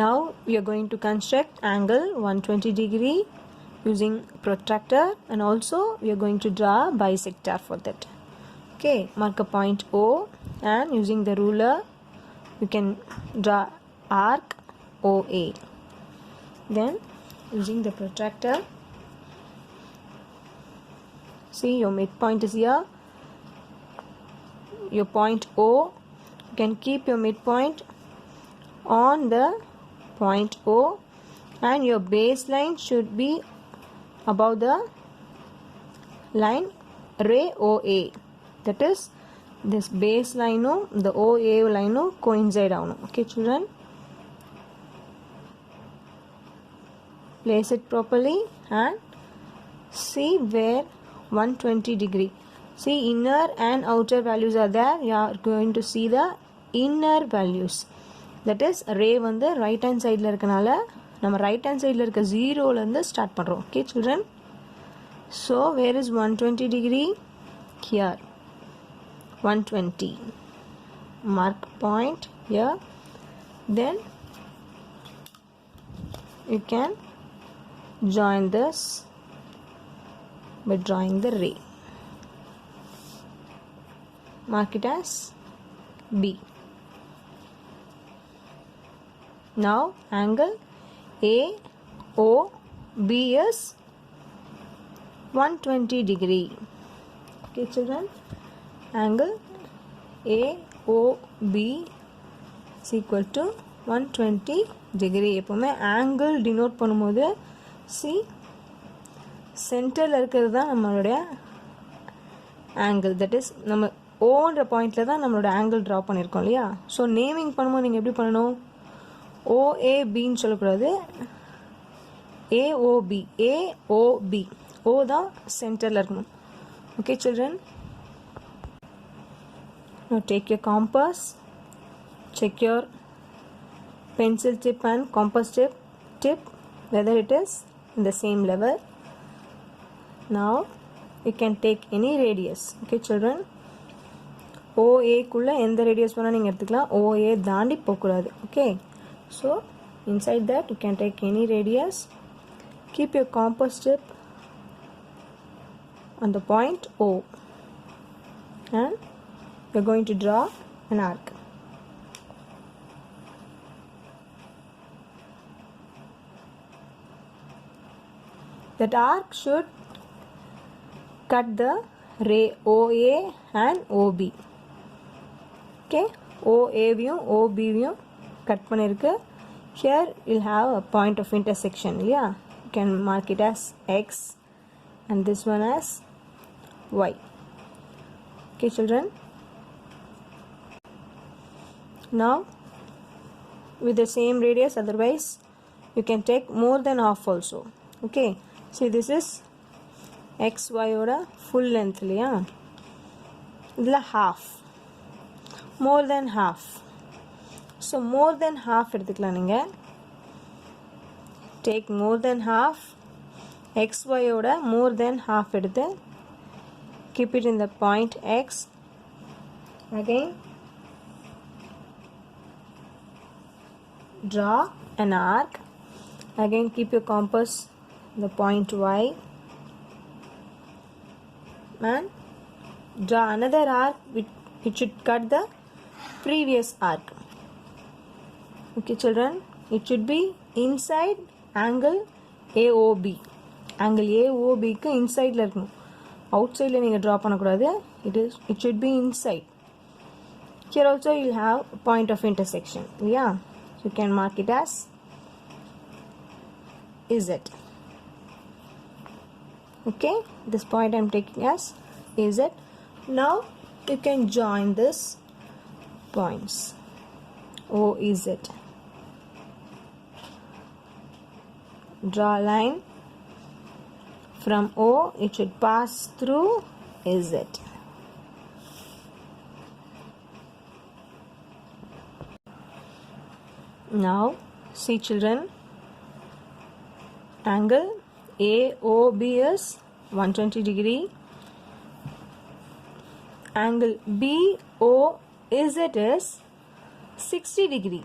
Now we are going to construct angle 120 degree using protractor, and also we are going to draw a bisector for that. Okay, mark a point O, and using the ruler you can draw arc OA. Then using the protractor, see your midpoint is here, your point O, you can keep your midpoint on the point O, and your baseline should be above the line ray OA. That is, this baseline the OA line coincide ஆகணும். Okay children, place it properly and see where 120 degree. See, inner and outer values are there. You are going to see the inner values. That is, ray வந்து right hand side இருக்கனால நம்ம right hand side இருக்க 0 இருந்து start பண்றோம். Okay children, so where is 120 degree? Here 120, mark point here. Then you can join this by drawing the ray. Mark it as B. Now angle AOB is 120 degree. Okay children, angle AOB is equal to 120 degree. எப்போமே angle denote பண்ணும்போது see சென்டரில் இருக்கிறது தான் நம்மளுடைய angle. that is, நம்ம ஓன்ற பாயிண்டில் தான் நம்மளோட angle ட்ரா பண்ணியிருக்கோம் இல்லையா. ஸோ நேமிங் பண்ணும்போது நீங்கள் எப்படி பண்ணணும், OABன்னு சொல்லக்கூடாது, AOB. AOB O தான் சென்டரில் இருக்கணும். Okay children, now take your compass, check your pencil tip and compass tip whether it is in the same level. Now you can take any radius. Okay children, OA குள்ள எந்த radius வேணா நீங்க எடுத்துக்கலாம், OA தாண்டி போகக்கூடாது. Okay, so inside that you can take any radius. Keep your compass tip on the point O, and you're going to draw an arc. That arc should cut the ray OA and OB. Okay, OA vyum OB vyum cut பண்ணிருக்கு. Here you'll have a point of intersection. Yeah, you can mark it as X and this one as Y. Okay children, now with the same radius, otherwise you can take more than half also. Okay, see this is XY oda full length இல்லையா, இதில் half, more than half. so more than half எடுத்துக்கலாம். நீங்கள் take more than half, XY oda more than half எடுத்து keep it in the point X. Again draw an arc. Again keep your compass the point Y, and draw another arc which should cut the previous arc. Okay children, it should be inside angle AOB. angle AOB க்கு இன்சைடில் இருக்கணும், out சைடில் நீங்கள் draw பண்ணக்கூடாது. it should be inside. Here also you will have point of intersection. Yeah, you can mark it as Z. Okay, this point I am taking as Z. Now you can join this points OZ. Draw a line from O, it should pass through Z. Now see children, angle AOB is 120 degree, angle BOZ is 60 degree.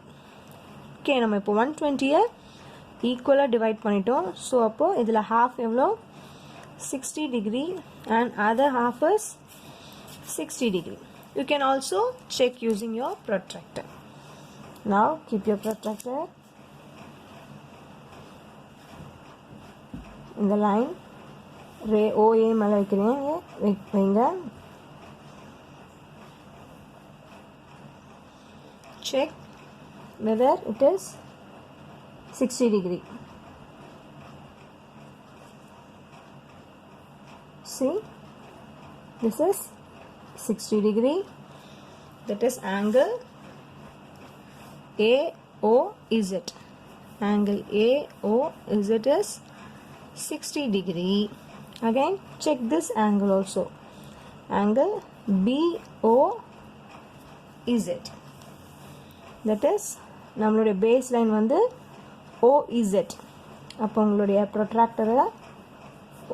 Okay நம்ம இப்போ 120 ஈக்குவலாக divide பண்ணிட்டோம். So அப்போது இதில் half எவ்வளோ 60 degree and other half is 60 degree. You can also check using your protractor. Now keep your protractor in the line ray OA மேலே வைங்க. Check whether it is 60 degree. See, this is 60 degree. That is angle AOZ. Angle AOZ is 60 degree. Again, check this angle also. Angle BOZ. That is நம்மளுடைய base line வந்து OZ. அப்போ உங்களுடைய ப்ரொட்ராக்டரை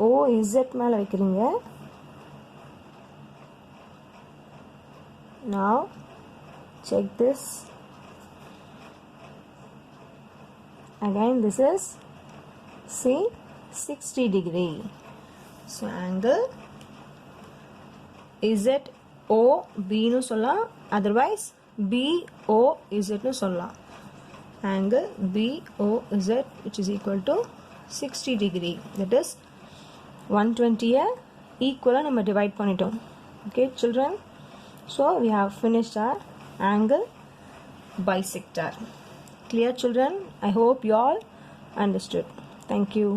OZ மேலே வைக்கிறீங்க. Now check this. Again this is see 60 degree. So angle ZOB னு சொல்லலாம், otherwise BOZ னு சொல்லலாம். Angle BOZ which is equal to 60 degree. That is 120 equal நம்ம divide பண்ணிட்டோம். Okay children, so we have finished our angle bisector. Clear children? I hope you all understood. Thank you.